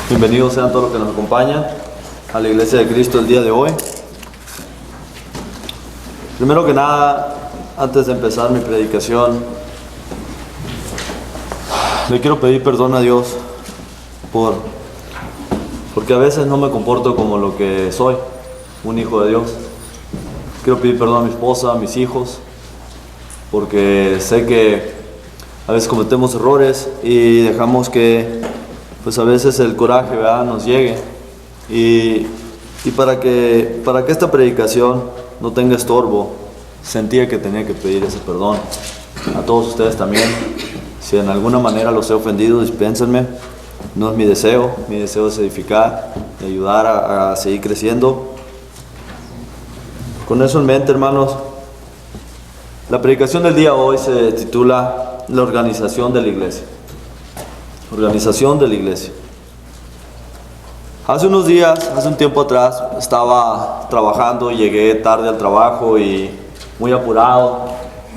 Bienvenidos sean todos los que nos acompañan a la Iglesia de Cristo el día de hoy. Primero que nada, antes de empezar mi predicación, le quiero pedir perdón a Dios porque a veces no me comporto como lo que soy, un hijo de Dios. Quiero pedir perdón a mi esposa, a mis hijos, porque sé que a veces cometemos errores y dejamos que pues a veces el coraje, ¿verdad?, nos llegue. Y para que esta predicación no tenga estorbo, sentía que tenía que pedir ese perdón. A todos ustedes también, si en alguna manera los he ofendido, dispénsenme. No es mi deseo es edificar, de ayudar a seguir creciendo. Con eso en mente, hermanos, la predicación del día de hoy se titula La organización de la iglesia. Organización de la iglesia. Hace un tiempo atrás, estaba trabajando, llegué tarde al trabajo y muy apurado,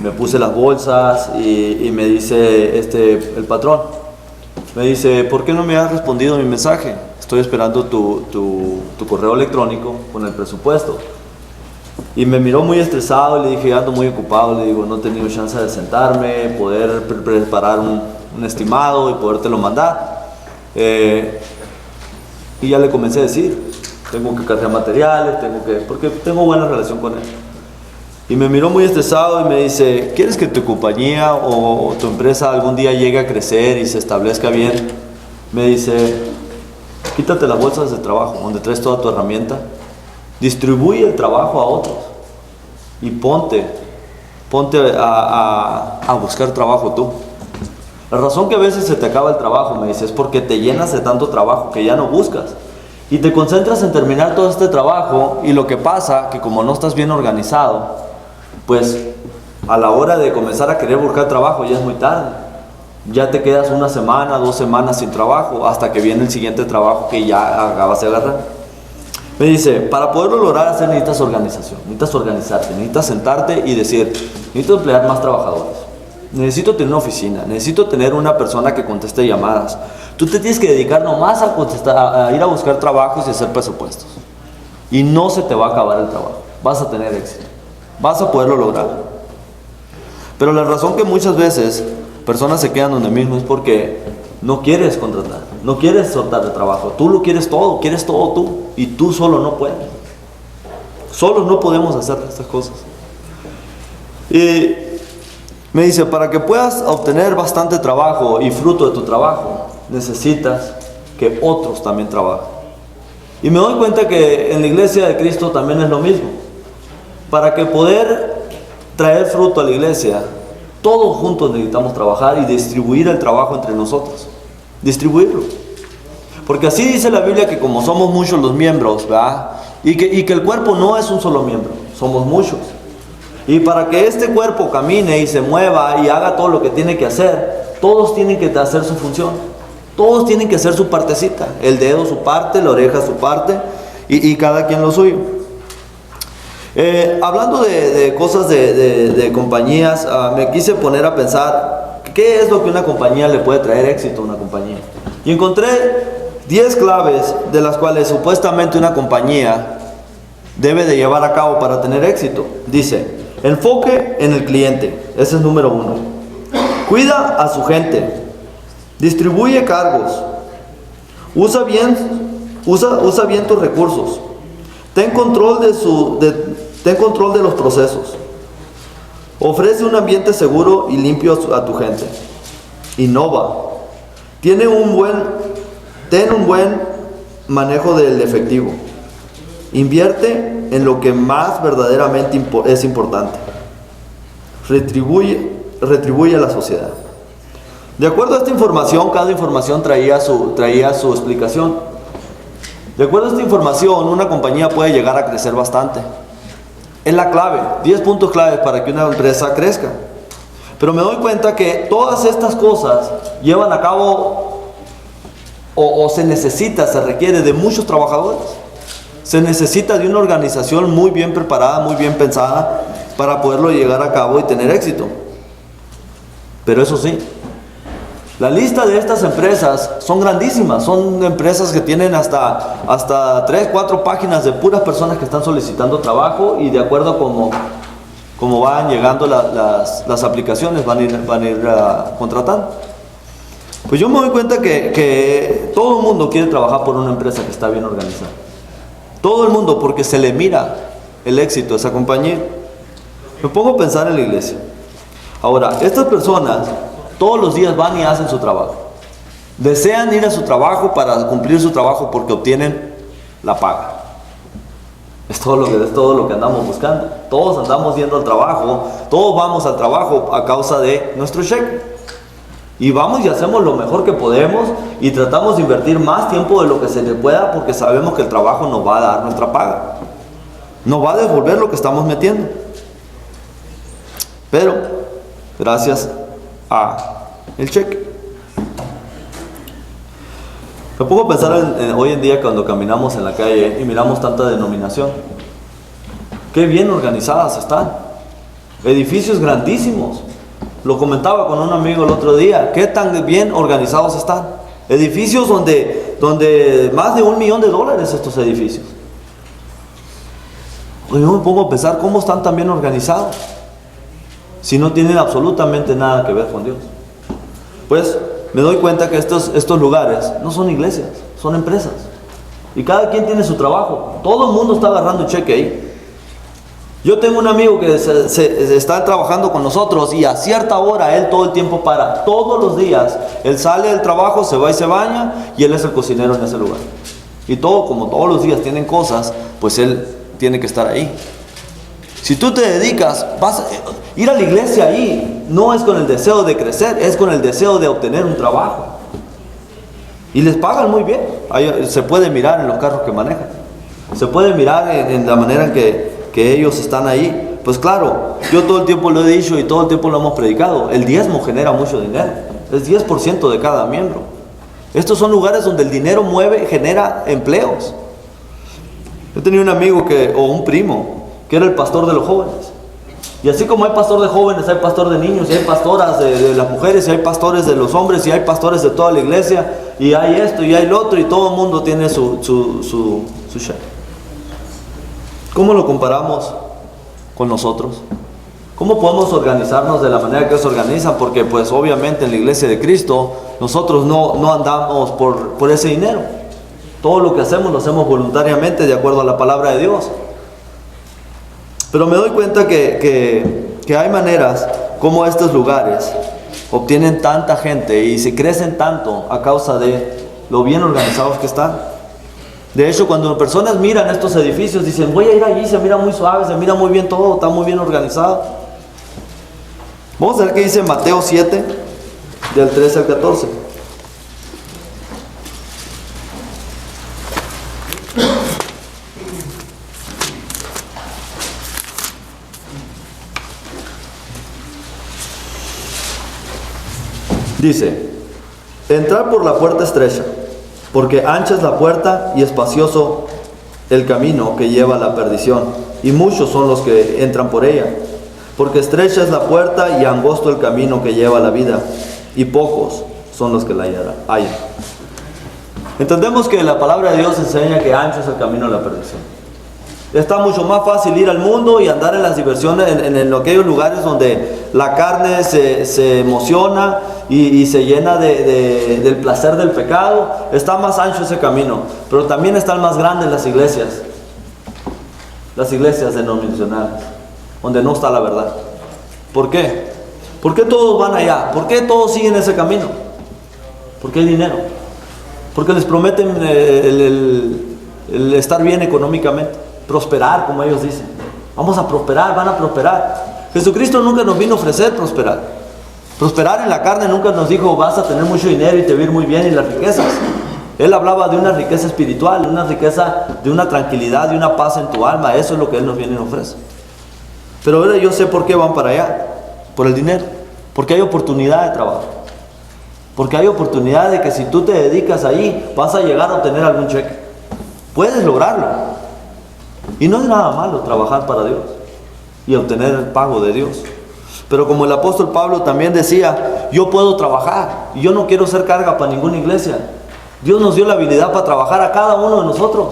me puse las bolsas y me dice el patrón, me dice: ¿por qué no me has respondido mi mensaje? Estoy esperando tu correo electrónico con el presupuesto. Y me miró muy estresado y le dije: ando muy ocupado. Le digo: no he tenido chance de sentarme, poder preparar un estimado y podértelo mandar. Y ya le comencé a decir: tengo que cargar materiales, porque tengo buena relación con él. Y me miró muy estresado y me dice: ¿quieres que tu compañía o tu empresa algún día llegue a crecer y se establezca bien? Me dice: quítate las bolsas de trabajo donde traes toda tu herramienta, distribuye el trabajo a otros y ponte a buscar trabajo tú. La razón que a veces se te acaba el trabajo, me dice, es porque te llenas de tanto trabajo que ya no buscas y te concentras en terminar todo este trabajo, y lo que pasa que como no estás bien organizado, pues a la hora de comenzar a querer buscar trabajo ya es muy tarde. Ya te quedas una semana, 2 semanas sin trabajo hasta que viene el siguiente trabajo que ya acabas de agarrar. Me dice: para poderlo lograr hacer necesitas organización, necesitas organizarte, necesitas sentarte y decir: necesito emplear más trabajadores, necesito tener una oficina, necesito tener una persona que conteste llamadas. Tú te tienes que dedicar nomás a ir a buscar trabajos y hacer presupuestos, y no se te va a acabar el trabajo, vas a tener éxito, vas a poderlo lograr. Pero la razón que muchas veces personas se quedan donde mismo es porque no quieres contratar, no quieres soltar de trabajo. Tú lo quieres todo tú, y tú solo no puedes. Solos no podemos hacer estas cosas. Y me dice: para que puedas obtener bastante trabajo y fruto de tu trabajo, necesitas que otros también trabajen. Y me doy cuenta que en la iglesia de Cristo también es lo mismo. Para que poder traer fruto a la iglesia, todos juntos necesitamos trabajar y distribuir el trabajo entre nosotros. Distribuirlo. Porque así dice la Biblia, que como somos muchos los miembros, ¿verdad? Y que el cuerpo no es un solo miembro, somos muchos. Y para que este cuerpo camine y se mueva y haga todo lo que tiene que hacer, todos tienen que hacer su función. Todos tienen que hacer su partecita. El dedo su parte, la oreja su parte, y cada quien lo suyo. Hablando de cosas de compañías, me quise poner a pensar qué es lo que una compañía le puede traer éxito a una compañía. Y encontré 10 claves de las cuales supuestamente una compañía debe de llevar a cabo para tener éxito. Dice: enfoque en el cliente, ese es número 1. Cuida a su gente, distribuye cargos, usa bien tus recursos, ten control de los procesos, ofrece un ambiente seguro y limpio a tu gente, innova, ten un buen manejo del efectivo, invierte en lo que más verdaderamente es importante, retribuye a la sociedad. De acuerdo a esta información, cada información traía su explicación. De acuerdo a esta información, una compañía puede llegar a crecer bastante. Es la clave, 10 puntos claves para que una empresa crezca. Pero me doy cuenta que todas estas cosas llevan a cabo o se requiere de muchos trabajadores. Se necesita de una organización muy bien preparada, muy bien pensada para poderlo llegar a cabo y tener éxito. Pero eso sí, La lista de estas empresas son grandísimas, son empresas que tienen hasta 3, 4 páginas de puras personas que están solicitando trabajo, y de acuerdo a cómo van llegando las aplicaciones van a ir contratando. Pues yo me doy cuenta que todo el mundo quiere trabajar por una empresa que está bien organizada. Todo el mundo, porque se le mira el éxito de esa compañía. Me pongo a pensar en la iglesia. Ahora, estas personas todos los días van y hacen su trabajo. Desean ir a su trabajo para cumplir su trabajo porque obtienen la paga. Es todo lo que andamos buscando. Todos andamos yendo al trabajo, todos vamos al trabajo a causa de nuestro cheque. Y vamos y hacemos lo mejor que podemos y tratamos de invertir más tiempo de lo que se le pueda, porque sabemos que el trabajo nos va a dar nuestra paga. Nos va a devolver lo que estamos metiendo. Pero, gracias a el cheque. Me pongo a pensar hoy en día cuando caminamos en la calle y miramos tanta denominación. Qué bien organizadas están. Edificios grandísimos. Lo comentaba con un amigo el otro día. Qué tan bien organizados están. Edificios donde más de $1 millón estos edificios. Yo me pongo a pensar cómo están tan bien organizados, si no tienen absolutamente nada que ver con Dios. Pues me doy cuenta que estos lugares no son iglesias, son empresas. Y cada quien tiene su trabajo. Todo el mundo está agarrando un cheque ahí. Yo tengo un amigo que se está trabajando con nosotros, y a cierta hora él todo el tiempo para. Todos los días él sale del trabajo, se va y se baña, y él es el cocinero en ese lugar. Y como todos los días tienen cosas, pues él tiene que estar ahí. Si tú te dedicas, ir a la iglesia ahí no es con el deseo de crecer, es con el deseo de obtener un trabajo. Y les pagan muy bien. Ahí se puede mirar en los carros que manejan. Se puede mirar en la manera en que ellos están ahí. Pues claro, yo todo el tiempo lo he dicho y todo el tiempo lo hemos predicado. El diezmo genera mucho dinero. Es 10% de cada miembro. Estos son lugares donde el dinero genera empleos. Yo tenía un amigo o un primo que era el pastor de los jóvenes. Y así como hay pastor de jóvenes, hay pastor de niños, y hay pastoras de las mujeres, y hay pastores de los hombres, y hay pastores de toda la iglesia, y hay esto y hay lo otro, y todo el mundo tiene su cheque. ¿Cómo lo comparamos con nosotros? ¿Cómo podemos organizarnos de la manera que se organizan? Porque pues obviamente en la iglesia de Cristo nosotros no andamos por ese dinero. Todo lo que hacemos lo hacemos voluntariamente de acuerdo a la palabra de Dios. Pero me doy cuenta que hay maneras como estos lugares obtienen tanta gente y se crecen tanto a causa de lo bien organizados que están. De hecho, cuando personas miran estos edificios, dicen, voy a ir allí, se mira muy suave, se mira muy bien todo, está muy bien organizado. Vamos a ver qué dice Mateo 7, del 13 al 14. Dice, entrad por la puerta estrecha, porque ancha es la puerta y espacioso el camino que lleva a la perdición, y muchos son los que entran por ella. Porque estrecha es la puerta y angosto el camino que lleva a la vida, y pocos son los que la hallan. Entendemos que la palabra de Dios enseña que ancho es el camino a la perdición. Está mucho más fácil ir al mundo y andar en las diversiones, en aquellos lugares donde la carne se emociona y se llena del placer del pecado. Está más ancho ese camino, pero también están más grandes las iglesias denominacionales, donde no está la verdad. ¿Por qué? ¿Por qué todos van allá? ¿Por qué todos siguen ese camino? Porque hay dinero. Porque les prometen el estar bien económicamente, prosperar, como ellos dicen. Vamos a prosperar, van a prosperar. Jesucristo nunca nos vino a ofrecer prosperar. Prosperar en la carne nunca nos dijo, vas a tener mucho dinero y te va a ir muy bien y las riquezas. Él hablaba de una riqueza espiritual, de una riqueza, de una tranquilidad, de una paz en tu alma. Eso es lo que Él nos viene y nos ofrece. Pero ahora yo sé por qué van para allá. Por el dinero. Porque hay oportunidad de trabajo. Porque hay oportunidad de que si tú te dedicas ahí, vas a llegar a obtener algún cheque. Puedes lograrlo. Y no es nada malo trabajar para Dios y obtener el pago de Dios. Pero como el apóstol Pablo también decía, yo puedo trabajar. Y yo no quiero ser carga para ninguna iglesia. Dios nos dio la habilidad para trabajar a cada uno de nosotros.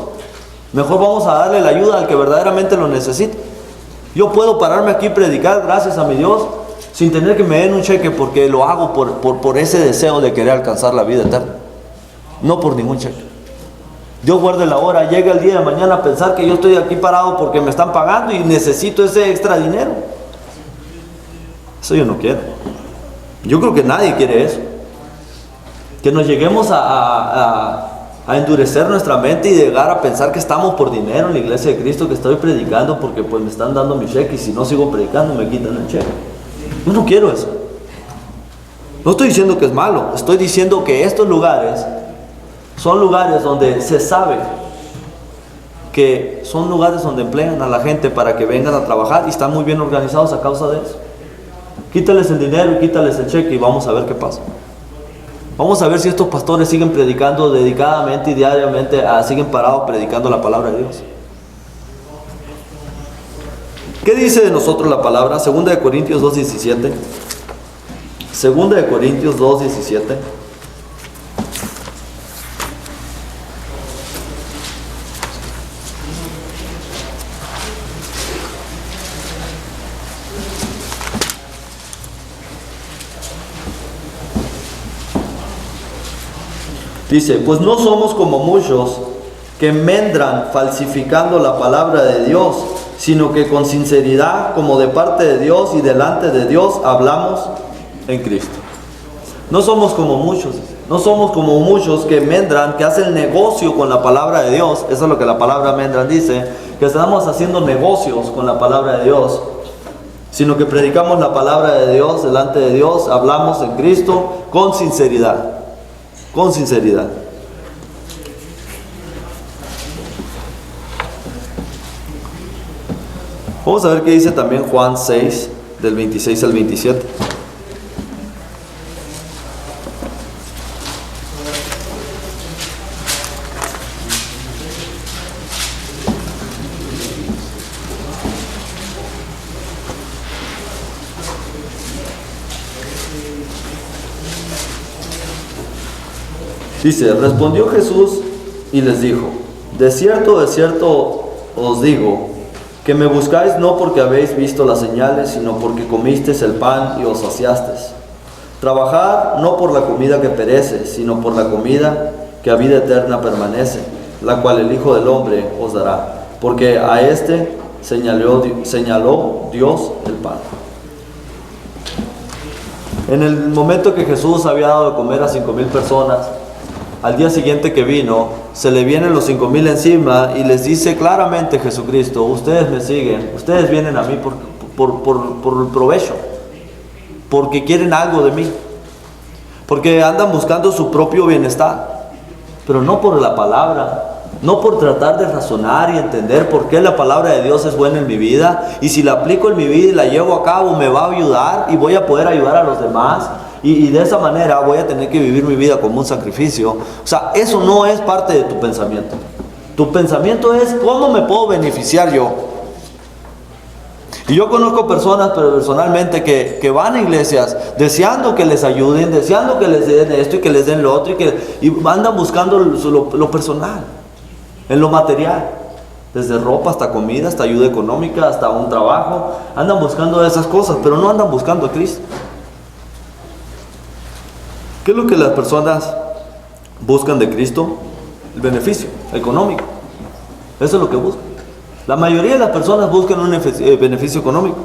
Mejor vamos a darle la ayuda al que verdaderamente lo necesita. Yo puedo pararme aquí y predicar gracias a mi Dios sin tener que me den un cheque, porque lo hago por ese deseo de querer alcanzar la vida eterna. No por ningún cheque. Dios guarde la hora, llega el día de mañana a pensar que yo estoy aquí parado porque me están pagando y necesito ese extra dinero. Eso yo no quiero. Yo creo que nadie quiere eso. Que nos lleguemos a endurecer nuestra mente y llegar a pensar que estamos por dinero en la iglesia de Cristo, que estoy predicando porque pues me están dando mi cheque y si no sigo predicando me quitan el cheque. Yo no quiero eso. No estoy diciendo que es malo, estoy diciendo que estos lugares son lugares donde se sabe que son lugares donde emplean a la gente para que vengan a trabajar y están muy bien organizados a causa de eso. Quítales el dinero y quítales el cheque y vamos a ver qué pasa. Vamos a ver si estos pastores siguen predicando dedicadamente y diariamente, siguen parados predicando la palabra de Dios. ¿Qué dice de nosotros la palabra? 2 Corintios 2:17. 2 Corintios 2:17. Dice, pues no somos como muchos que mendran falsificando la palabra de Dios, sino que con sinceridad, como de parte de Dios y delante de Dios, hablamos en Cristo. No somos como muchos, no somos como muchos que mendran, que hacen negocio con la palabra de Dios. Eso es lo que la palabra mendran dice, que estamos haciendo negocios con la palabra de Dios, sino que predicamos la palabra de Dios delante de Dios, hablamos en Cristo con sinceridad. Con sinceridad. Vamos a ver qué dice también Juan 6, del 26 al 27. Dice, respondió Jesús y les dijo, de cierto os digo, que me buscáis no porque habéis visto las señales, sino porque comisteis el pan y os saciasteis. Trabajad no por la comida que perece, sino por la comida que a vida eterna permanece, la cual el Hijo del Hombre os dará, porque a este señaló Dios el pan. En el momento que Jesús había dado de comer a 5,000 personas, al día siguiente que vino, se le vienen los 5,000 encima y les dice claramente Jesucristo, ustedes me siguen, ustedes vienen a mí por el provecho, porque quieren algo de mí, porque andan buscando su propio bienestar, pero no por la palabra, no por tratar de razonar y entender por qué la palabra de Dios es buena en mi vida, y si la aplico en mi vida y la llevo a cabo me va a ayudar y voy a poder ayudar a los demás. Y de esa manera voy a tener que vivir mi vida como un sacrificio. O sea, eso no es parte de tu pensamiento. Tu pensamiento es cómo me puedo beneficiar yo. Y yo conozco personas personalmente que van a iglesias deseando que les ayuden, deseando que les den esto y que les den lo otro, y andan buscando lo personal, en lo material. Desde ropa hasta comida, hasta ayuda económica, hasta un trabajo. Andan buscando esas cosas, pero no andan buscando a Cristo. ¿Qué es lo que las personas buscan de Cristo? El beneficio económico. Eso es lo que buscan. La mayoría de las personas buscan un beneficio económico.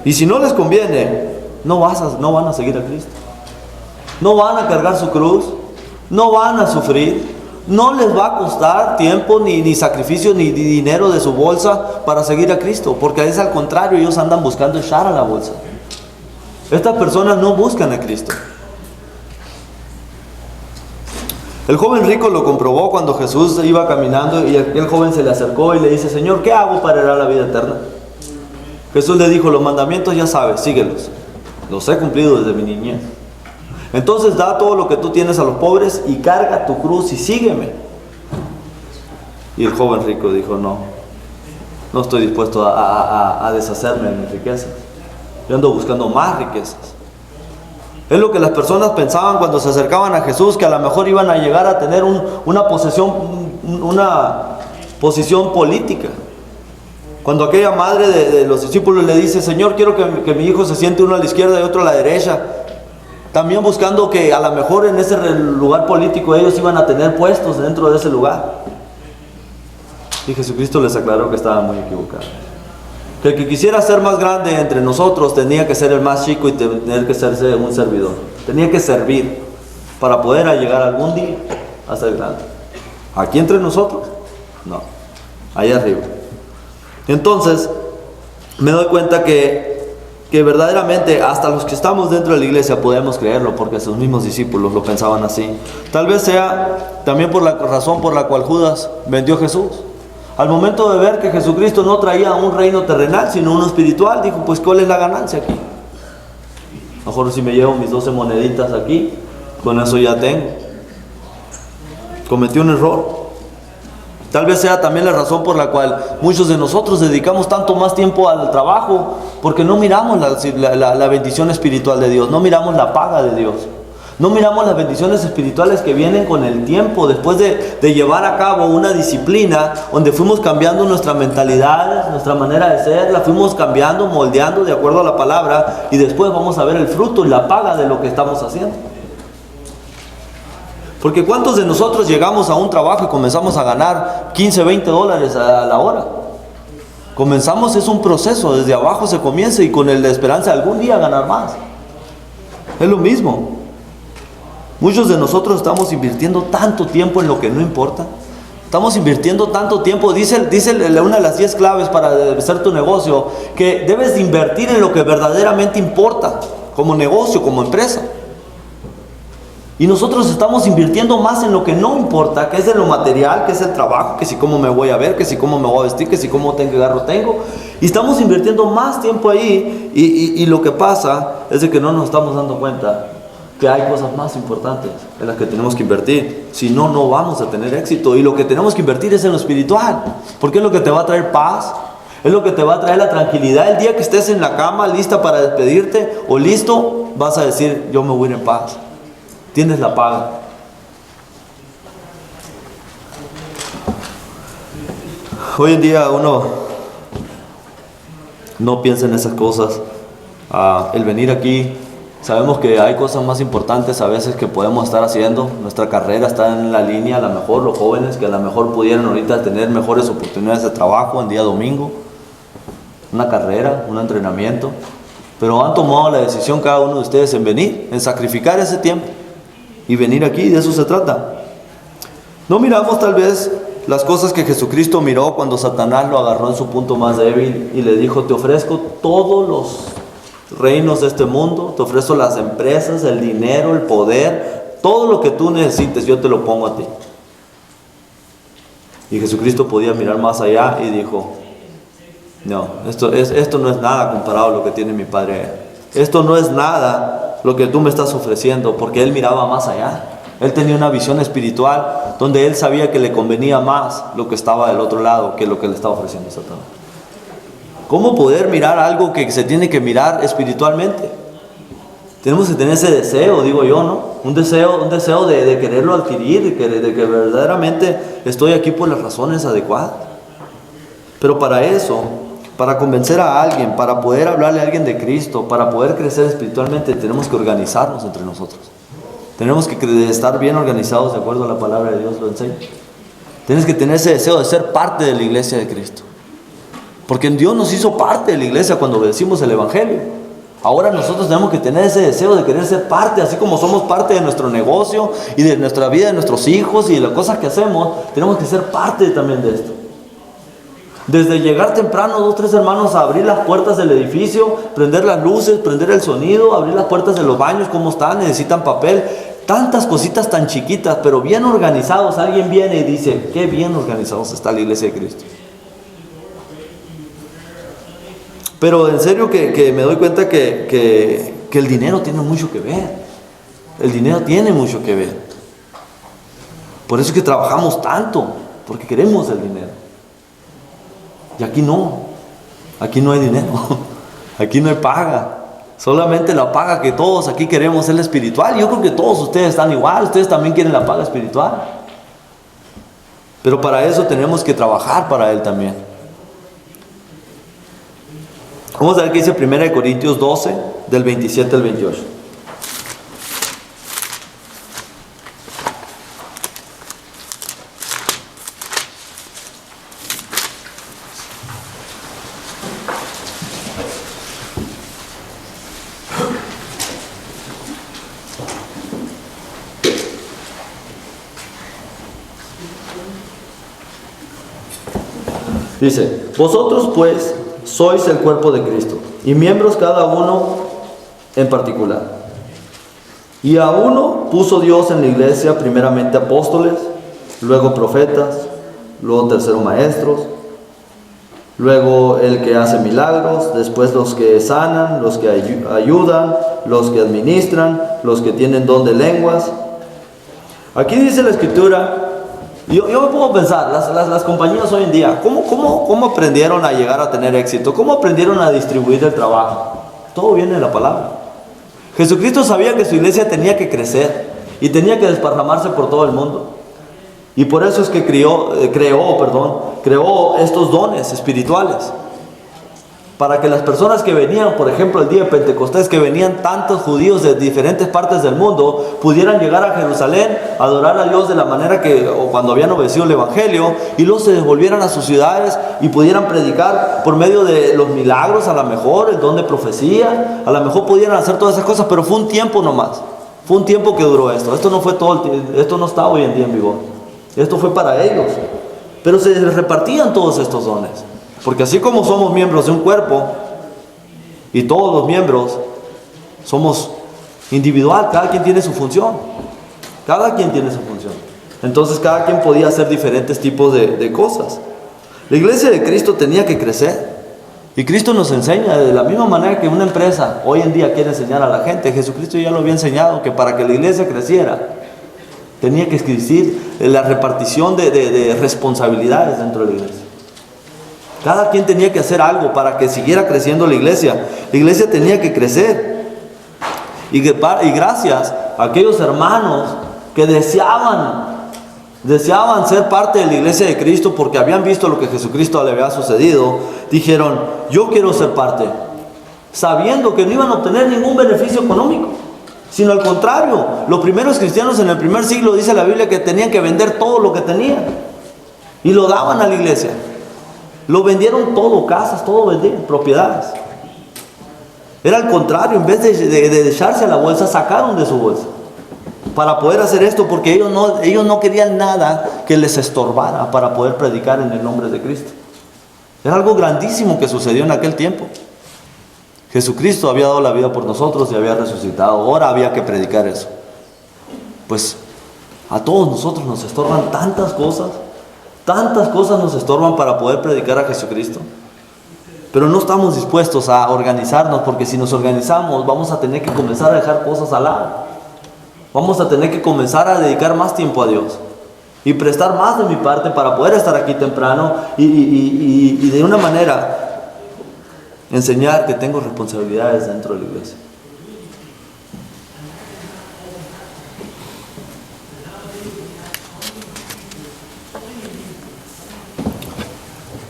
Y si no les conviene, no van a seguir a Cristo. No van a cargar su cruz, no van a sufrir, no les va a costar tiempo, ni sacrificio, ni dinero de su bolsa para seguir a Cristo. Porque es al contrario, ellos andan buscando echar a la bolsa. Estas personas no buscan a Cristo. El joven rico lo comprobó cuando Jesús iba caminando y aquel joven se le acercó y le dice, Señor, ¿qué hago para heredar la vida eterna? Jesús le dijo, los mandamientos ya sabes, síguelos. Los he cumplido desde mi niñez. Entonces da todo lo que tú tienes a los pobres y carga tu cruz y sígueme. Y el joven rico dijo, no estoy dispuesto a deshacerme de mis riquezas. Yo ando buscando más riquezas. Es lo que las personas pensaban cuando se acercaban a Jesús, que a lo mejor iban a llegar a tener una posición política. Cuando aquella madre de los discípulos le dice: Señor, quiero que mi hijo se siente uno a la izquierda y otro a la derecha, también buscando que a lo mejor en ese lugar político ellos iban a tener puestos dentro de ese lugar. Y Jesucristo les aclaró que estaban muy equivocados. Que el que quisiera ser más grande entre nosotros tenía que ser el más chico y tener que serse un servidor. Tenía que servir para poder llegar algún día a ser grande. ¿Aquí entre nosotros? No, allá arriba. Entonces me doy cuenta que verdaderamente hasta los que estamos dentro de la iglesia podemos creerlo, porque sus mismos discípulos lo pensaban así. Tal vez sea también por la razón por la cual Judas vendió a Jesús. Al momento de ver que Jesucristo no traía un reino terrenal, sino uno espiritual, dijo: pues ¿cuál es la ganancia aquí? Mejor si me llevo mis 12 moneditas aquí, con eso ya tengo. Cometió un error. Tal vez sea también la razón por la cual muchos de nosotros dedicamos tanto más tiempo al trabajo, porque no miramos la bendición espiritual de Dios, no miramos la paga de Dios. No miramos las bendiciones espirituales que vienen con el tiempo, después de llevar a cabo una disciplina donde fuimos cambiando nuestra mentalidad, nuestra manera de ser, la fuimos cambiando, moldeando de acuerdo a la palabra, y después vamos a ver el fruto y la paga de lo que estamos haciendo. Porque ¿cuántos de nosotros llegamos a un trabajo y comenzamos a ganar 15, 20 dólares a la hora? Comenzamos, es un proceso, desde abajo se comienza, y con la esperanza de algún día ganar más. Es lo mismo. Muchos de nosotros estamos invirtiendo tanto tiempo en lo que no importa. Estamos invirtiendo tanto tiempo. Dice una de las 10 claves para hacer tu negocio, que debes de invertir en lo que verdaderamente importa, como negocio, como empresa. Y nosotros estamos invirtiendo más en lo que no importa, que es en lo material, que es el trabajo, que si cómo me voy a ver, que si cómo me voy a vestir, que si cómo tengo carro tengo. Y estamos invirtiendo más tiempo ahí, y lo que pasa es de que no nos estamos dando cuenta que hay cosas más importantes en las que tenemos que invertir. Si no, no vamos a tener éxito. Y lo que tenemos que invertir es en lo espiritual, porque es lo que te va a traer paz, es lo que te va a traer la tranquilidad. El día que estés en la cama lista para despedirte, o listo, vas a decir: yo me voy a ir en paz. Tienes la paga. Hoy en día uno no piensa en esas cosas. El venir aquí, sabemos que hay cosas más importantes a veces que podemos estar haciendo. Nuestra carrera está en la línea. A lo mejor los jóvenes que a lo mejor pudieran ahorita tener mejores oportunidades de trabajo en día domingo, una carrera, un entrenamiento, pero han tomado la decisión cada uno de ustedes en venir, en sacrificar ese tiempo y venir aquí. De eso se trata. No miramos tal vez las cosas que Jesucristo miró cuando Satanás lo agarró en su punto más débil y le dijo: te ofrezco todos los reinos de este mundo, te ofrezco las empresas, el dinero, el poder, todo lo que tú necesites, yo te lo pongo a ti. Y Jesucristo podía mirar más allá y dijo: no, esto no es nada comparado a lo que tiene mi Padre. Esto no es nada lo que tú me estás ofreciendo, porque Él miraba más allá. Él tenía una visión espiritual donde Él sabía que le convenía más lo que estaba del otro lado que lo que le estaba ofreciendo Satanás. ¿Cómo poder mirar algo que se tiene que mirar espiritualmente? Tenemos que tener ese deseo, digo yo, ¿no? Un deseo de quererlo adquirir, de que verdaderamente estoy aquí por las razones adecuadas. Pero para eso, para convencer a alguien, para poder hablarle a alguien de Cristo, para poder crecer espiritualmente, tenemos que organizarnos entre nosotros. Tenemos que estar bien organizados de acuerdo a la palabra de Dios lo enseña. Tienes que tener ese deseo de ser parte de la iglesia de Cristo. Porque Dios nos hizo parte de la iglesia cuando obedecimos el Evangelio. Ahora nosotros tenemos que tener ese deseo de querer ser parte, así como somos parte de nuestro negocio y de nuestra vida, de nuestros hijos y de las cosas que hacemos. Tenemos que ser parte también de esto. Desde llegar temprano, 2, 3 hermanos, a abrir las puertas del edificio, prender las luces, prender el sonido, abrir las puertas de los baños, cómo están, necesitan papel, tantas cositas tan chiquitas, pero bien organizados. Alguien viene y dice: qué bien organizados está la iglesia de Cristo. Pero en serio que me doy cuenta que el dinero tiene mucho que ver. El dinero tiene mucho que ver. Por eso es que trabajamos tanto, porque queremos el dinero. Y aquí no hay dinero, aquí no hay paga. Solamente la paga que todos aquí queremos es la espiritual. Yo creo que todos ustedes están igual, ustedes también quieren la paga espiritual. Pero para eso tenemos que trabajar para Él también. Vamos a ver qué dice 1 Corintios 12, del 27 al 28. Dice, vosotros pues sois el cuerpo de Cristo, y miembros cada uno en particular. Y a uno puso Dios en la iglesia, primeramente apóstoles, luego profetas, luego tercero maestros, luego el que hace milagros, después los que sanan, los que ayudan, los que administran, los que tienen don de lenguas. Aquí dice la Escritura. Yo me pongo a pensar, las compañías hoy en día, ¿cómo aprendieron a llegar a tener éxito? ¿Cómo aprendieron a distribuir el trabajo? Todo viene de la palabra. Jesucristo sabía que su iglesia tenía que crecer y tenía que desparramarse por todo el mundo. Y por eso es que creó estos dones espirituales. Para que las personas que venían, por ejemplo, el día de Pentecostés, que venían tantos judíos de diferentes partes del mundo, pudieran llegar a Jerusalén, adorar a Dios de la manera o cuando habían obedecido el Evangelio, y luego se devolvieran a sus ciudades y pudieran predicar por medio de los milagros, a lo mejor, el don de profecía, a lo mejor pudieran hacer todas esas cosas, pero fue un tiempo nomás. Fue un tiempo que duró esto. Esto no fue esto no está hoy en día en vigor. Esto fue para ellos. Pero se les repartían todos estos dones. Porque así como somos miembros de un cuerpo, y todos los miembros somos individual, cada quien tiene su función. Cada quien tiene su función. Entonces cada quien podía hacer diferentes tipos de cosas. La iglesia de Cristo tenía que crecer. Y Cristo nos enseña de la misma manera que una empresa hoy en día quiere enseñar a la gente. Jesucristo ya lo había enseñado, que para que la iglesia creciera, tenía que existir la repartición de responsabilidades dentro de la iglesia. Cada quien tenía que hacer algo para que siguiera creciendo la iglesia. La iglesia tenía que crecer. Y gracias a aquellos hermanos que deseaban ser parte de la iglesia de Cristo porque habían visto lo que a Jesucristo le había sucedido, dijeron, yo quiero ser parte, sabiendo que no iban a obtener ningún beneficio económico, sino al contrario. Los primeros cristianos en el primer siglo, dice la Biblia, que tenían que vender todo lo que tenían y lo daban a la iglesia. Lo vendieron todo, casas, todo vendieron, propiedades. Era al contrario, en vez de echarse a la bolsa, sacaron de su bolsa para poder hacer esto, porque ellos no querían nada que les estorbara para poder predicar en el nombre de Cristo. Era algo grandísimo que sucedió en aquel tiempo. Jesucristo había dado la vida por nosotros y había resucitado. Ahora había que predicar eso. Pues a todos nosotros nos estorban tantas cosas nos estorban para poder predicar a Jesucristo. Pero no estamos dispuestos a organizarnos, porque si nos organizamos vamos a tener que comenzar a dejar cosas al lado. Vamos a tener que comenzar a dedicar más tiempo a Dios y prestar más de mi parte para poder estar aquí temprano y de una manera enseñar que tengo responsabilidades dentro de la iglesia.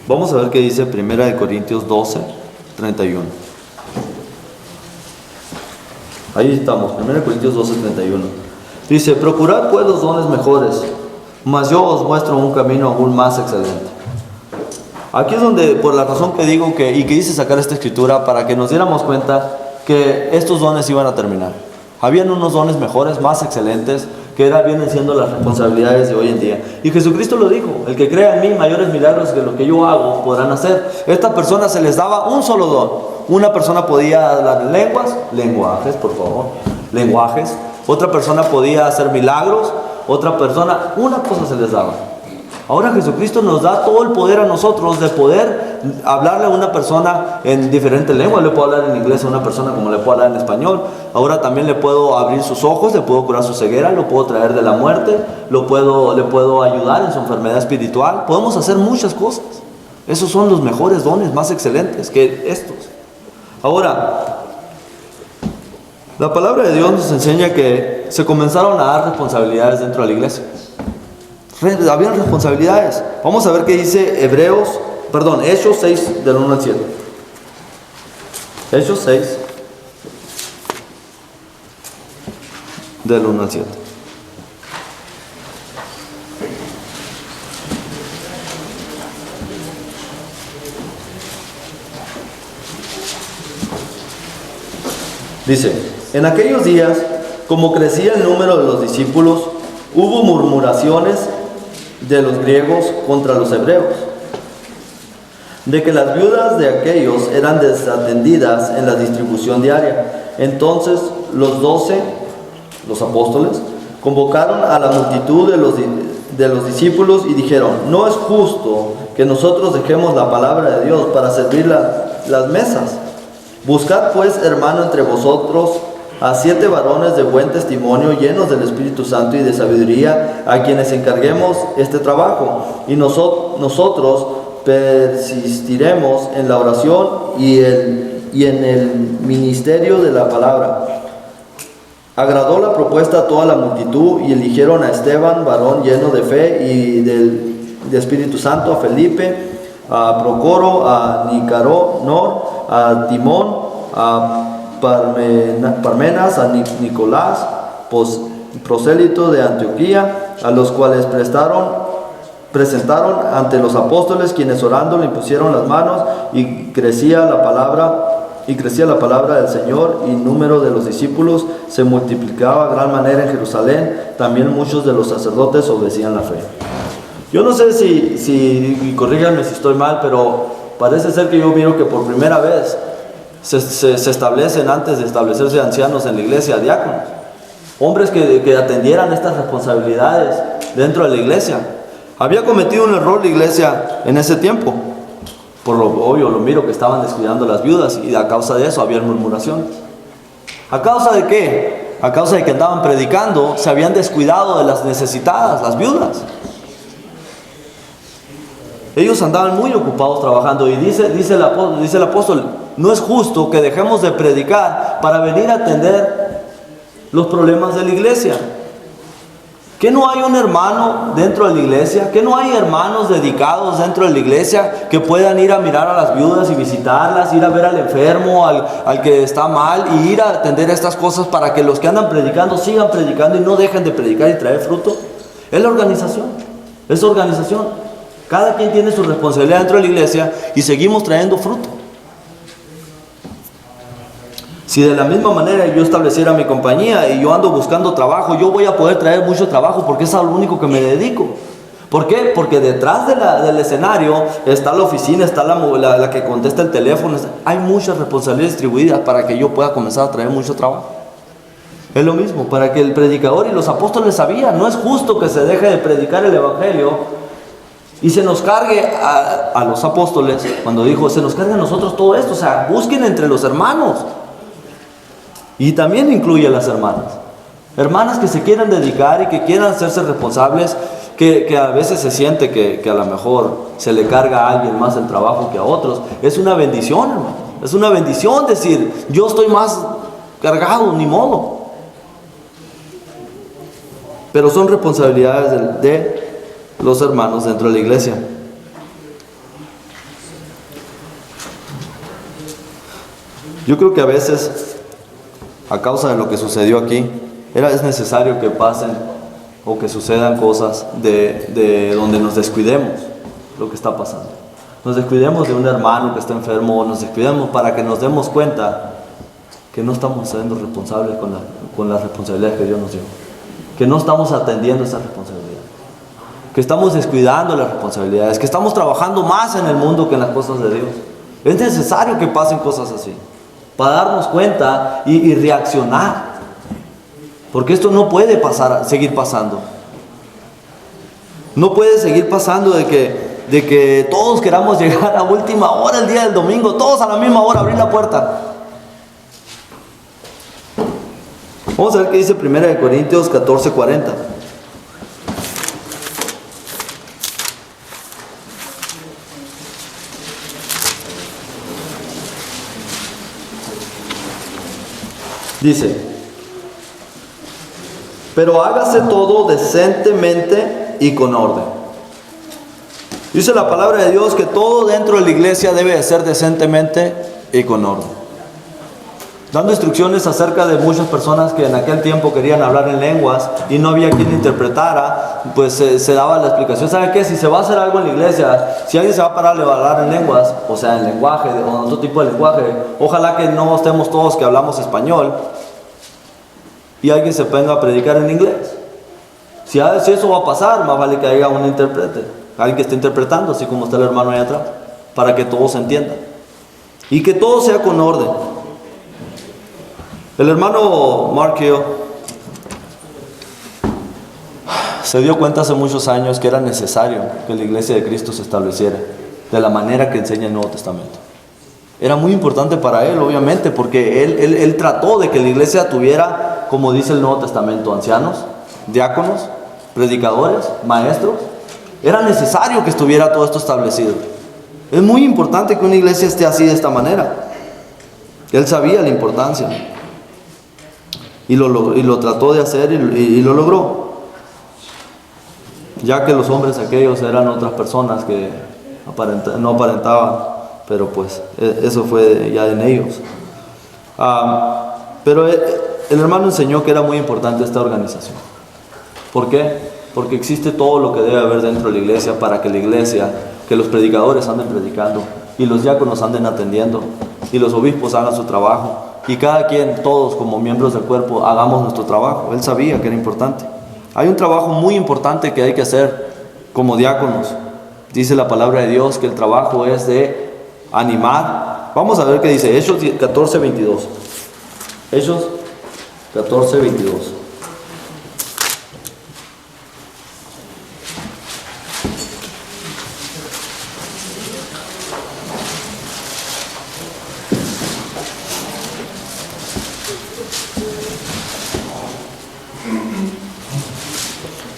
Vamos a ver qué dice 1 Corintios 12, 31. Ahí estamos, 1 Corintios 12, 31. Dice, procurad pues los dones mejores, mas yo os muestro un camino aún más excelente. Aquí es donde, por la razón que digo y que hice sacar esta escritura, para que nos diéramos cuenta que estos dones iban a terminar. Habían unos dones mejores, más excelentes, que vienen siendo las responsabilidades de hoy en día. Y Jesucristo lo dijo, el que crea en mí, mayores milagros que lo que yo hago podrán hacer. Estas personas se les daba un solo don. Una persona podía hablar lenguajes, por favor, lenguajes. Otra persona podía hacer milagros. Otra persona, una cosa se les daba. Ahora Jesucristo nos da todo el poder a nosotros de poder hablarle a una persona en diferentes lenguas. Le puedo hablar en inglés a una persona como le puedo hablar en español. Ahora también le puedo abrir sus ojos, le puedo curar su ceguera, lo puedo traer de la muerte, le puedo ayudar en su enfermedad espiritual. Podemos hacer muchas cosas. Esos son los mejores dones, más excelentes que estos. Ahora, La palabra de Dios nos enseña que se comenzaron a dar responsabilidades dentro de la iglesia. Habían responsabilidades. Vamos a ver qué dice Hechos 6 del 1 al 7. Hechos 6 del 1 al 7. Dice: en aquellos días, como crecía el número de los discípulos, hubo murmuraciones de los griegos contra los hebreos, de que las viudas de aquellos eran desatendidas en la distribución diaria. Entonces los 12, los apóstoles, convocaron a la multitud de los discípulos y dijeron: no es justo que nosotros dejemos la palabra de Dios para servir las mesas. Buscad pues, hermano, entre vosotros a 7 varones de buen testimonio, llenos del Espíritu Santo y de sabiduría, a quienes encarguemos este trabajo, y nosotros persistiremos en la oración y en el ministerio de la palabra. Agradó la propuesta a toda la multitud, y eligieron a Esteban, varón lleno de fe y de Espíritu Santo, a Felipe, a Procoro, a Nicanor, a Timón, a Parmenas, a Nicolás, prosélito de Antioquía, a los cuales presentaron ante los apóstoles, quienes orando le impusieron las manos, y crecía la palabra del Señor, y número de los discípulos se multiplicaba a gran manera en Jerusalén. También muchos de los sacerdotes obedecían la fe. Yo no sé si corríganme si estoy mal, pero parece ser que yo miro que por primera vez se establecen, antes de establecerse ancianos en la iglesia, diáconos, hombres que atendieran estas responsabilidades dentro de la iglesia. Había cometido un error la iglesia en ese tiempo. Por lo obvio, lo miro que estaban descuidando las viudas, y a causa de eso había murmuraciones. ¿A causa de qué? A causa de que andaban predicando, se habían descuidado de las necesitadas, las viudas. Ellos andaban muy ocupados trabajando, y dice el apóstol: no es justo que dejemos de predicar para venir a atender los problemas de la iglesia. ¿Que no hay un hermano dentro de la iglesia? ¿Que no hay hermanos dedicados dentro de la iglesia que puedan ir a mirar a las viudas y visitarlas, ir a ver al enfermo, al que está mal, y ir a atender estas cosas para que los que andan predicando sigan predicando y no dejen de predicar y traer fruto? Es la organización, es organización. Cada quien tiene su responsabilidad dentro de la iglesia y seguimos trayendo fruto. Si de la misma manera yo estableciera mi compañía y yo ando buscando trabajo, yo voy a poder traer mucho trabajo, porque es a lo único que me dedico. ¿Por qué? Porque detrás del escenario está la oficina, está la que contesta el teléfono. Hay muchas responsabilidades distribuidas para que yo pueda comenzar a traer mucho trabajo. Es lo mismo, para que el predicador y los apóstoles sabían: no es justo que se deje de predicar el evangelio y se nos cargue a los apóstoles, cuando dijo se nos cargue a nosotros todo esto. O sea, busquen entre los hermanos. Y también incluye a las hermanas. Hermanas que se quieran dedicar y que quieran hacerse responsables, que a veces se siente que a lo mejor se le carga a alguien más el trabajo que a otros. Es una bendición, hermano. Es una bendición decir: yo estoy más cargado, ni modo. Pero son responsabilidades de los hermanos dentro de la iglesia. Yo creo que a veces, a causa de lo que sucedió aquí, es necesario que pasen o que sucedan cosas de donde nos descuidemos lo que está pasando. Nos descuidemos de un hermano que está enfermo, o nos descuidemos para que nos demos cuenta que no estamos siendo responsables con las responsabilidades que Dios nos dio, que no estamos atendiendo esa responsabilidad, que estamos descuidando las responsabilidades, que estamos trabajando más en el mundo que en las cosas de Dios. Es necesario que pasen cosas así para darnos cuenta y reaccionar, porque esto no puede seguir pasando. No puede seguir pasando de que todos queramos llegar a última hora el día del domingo, todos a la misma hora abrir la puerta. Vamos a ver qué dice 1 Corintios 14:40. Dice, pero hágase todo decentemente y con orden. Dice la palabra de Dios que todo dentro de la iglesia debe de ser decentemente y con orden. Dando instrucciones acerca de muchas personas que en aquel tiempo querían hablar en lenguas y no había quien interpretara, pues se daba la explicación. ¿Sabe qué? Si se va a hacer algo en la iglesia, si alguien se va a parar a hablar en lenguas, o sea, en lenguaje o en otro tipo de lenguaje, ojalá que no estemos todos que hablamos español y alguien se venga a predicar en inglés. Si eso va a pasar, más vale que haya un intérprete, alguien que esté interpretando, así como está el hermano ahí atrás, para que todos entiendan y que todo sea con orden. El hermano Mark Hill se dio cuenta hace muchos años que era necesario que la iglesia de Cristo se estableciera de la manera que enseña el Nuevo Testamento. Era muy importante para él, obviamente, porque él trató de que la iglesia tuviera, como dice el Nuevo Testamento, ancianos, diáconos, predicadores, maestros. Era necesario que estuviera todo esto establecido. Es muy importante que una iglesia esté así, de esta manera. Él sabía la importancia. Y lo trató de hacer y lo logró. Ya que los hombres aquellos eran otras personas que no aparentaban, pero pues eso fue ya en ellos. Pero el hermano enseñó que era muy importante esta organización. ¿Por qué? Porque existe todo lo que debe haber dentro de la iglesia para que la iglesia, que los predicadores anden predicando y los diáconos anden atendiendo y los obispos hagan su trabajo. Y cada quien, todos como miembros del cuerpo, hagamos nuestro trabajo. Él sabía que era importante. Hay un trabajo muy importante que hay que hacer como diáconos. Dice la palabra de Dios que el trabajo es de animar. Vamos a ver qué dice Hechos 14:22. Hechos 14:22.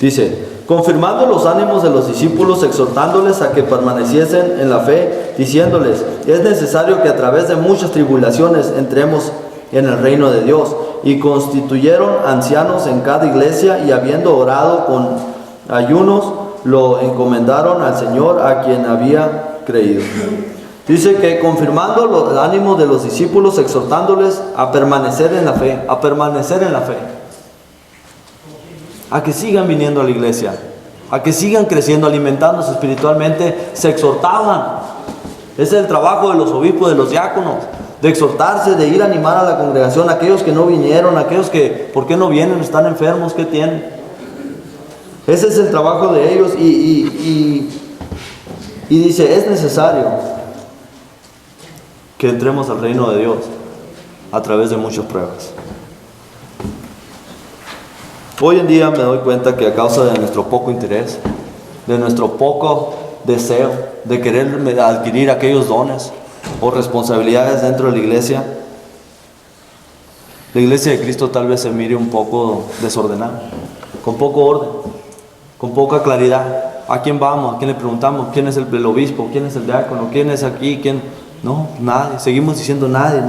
Dice, confirmando los ánimos de los discípulos, exhortándoles a que permaneciesen en la fe, diciéndoles, es necesario que a través de muchas tribulaciones entremos en el reino de Dios. Y constituyeron ancianos en cada iglesia y habiendo orado con ayunos, lo encomendaron al Señor a quien había creído. Dice que confirmando los ánimos de los discípulos, exhortándoles a permanecer en la fe, a permanecer en la fe. A que sigan viniendo a la iglesia, a que sigan creciendo, alimentándose espiritualmente, se exhortaban. Ese es el trabajo de los obispos, de los diáconos, de exhortarse, de ir a animar a la congregación, aquellos que no vinieron, aquellos que, ¿por qué no vienen? ¿Están enfermos? ¿Qué tienen? Ese es el trabajo de ellos y dice, es necesario que entremos al reino de Dios a través de muchas pruebas. Hoy en día me doy cuenta que a causa de nuestro poco interés, de nuestro poco deseo de querer adquirir aquellos dones o responsabilidades dentro de la iglesia de Cristo tal vez se mire un poco desordenada, con poco orden, con poca claridad. ¿A quién vamos? ¿A quién le preguntamos? ¿Quién es el obispo? ¿Quién es el diácono? ¿Quién es aquí? ¿Quién? No, nadie. Seguimos diciendo nadie.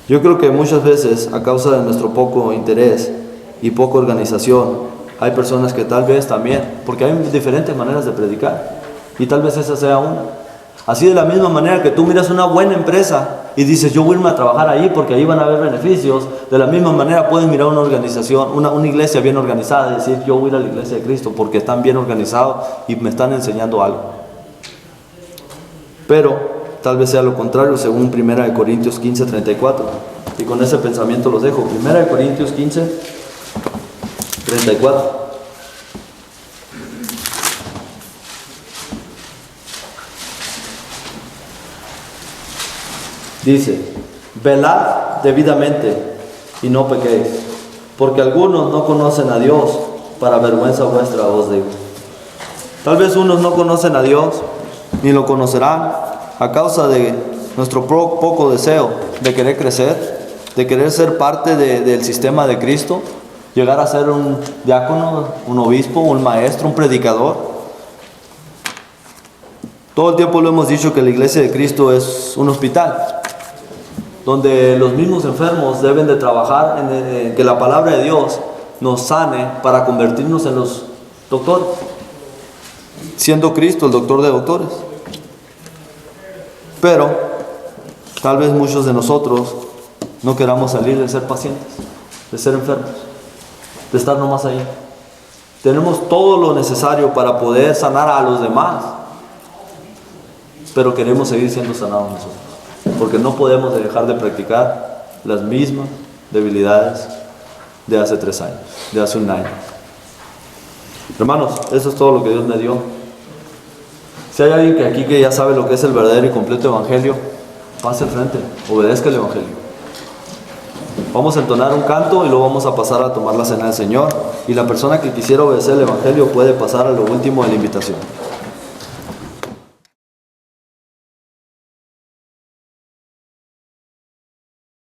Yo creo que muchas veces, a causa de nuestro poco interés y poca organización, hay personas que tal vez también, porque hay diferentes maneras de predicar, y tal vez esa sea una. Así de la misma manera que tú miras una buena empresa y dices, yo voy a irme a trabajar ahí porque ahí van a haber beneficios, de la misma manera puedes mirar una organización, una iglesia bien organizada y decir, yo voy a ir a la iglesia de Cristo porque están bien organizados y me están enseñando algo. Pero tal vez sea lo contrario, según 1 Corintios 15:34. Y con ese pensamiento los dejo. 1 Corintios 15:34. Dice, velad debidamente y no pequéis, porque algunos no conocen a Dios, para vergüenza vuestra os digo. Tal vez unos no conocen a Dios, ni lo conocerán, a causa de nuestro poco deseo de querer crecer, de querer ser parte del sistema de Cristo, llegar a ser un diácono, un obispo, un maestro, un predicador. Todo el tiempo lo hemos dicho que la iglesia de Cristo es un hospital donde los mismos enfermos deben de trabajar en que la palabra de Dios nos sane para convertirnos en los doctores, siendo Cristo el doctor de doctores. Pero tal vez muchos de nosotros no queramos salir de ser pacientes, de ser enfermos, de estar nomás ahí. Tenemos todo lo necesario para poder sanar a los demás, pero queremos seguir siendo sanados nosotros, porque no podemos dejar de practicar las mismas debilidades de hace 3 años, de hace 1 año. Hermanos, eso es todo lo que Dios me dio. Si hay alguien que aquí que ya sabe lo que es el verdadero y completo evangelio, pase al frente, obedezca el evangelio. Vamos a entonar un canto y luego vamos a pasar a tomar la cena del Señor. Y la persona que quisiera obedecer el evangelio puede pasar a lo último de la invitación.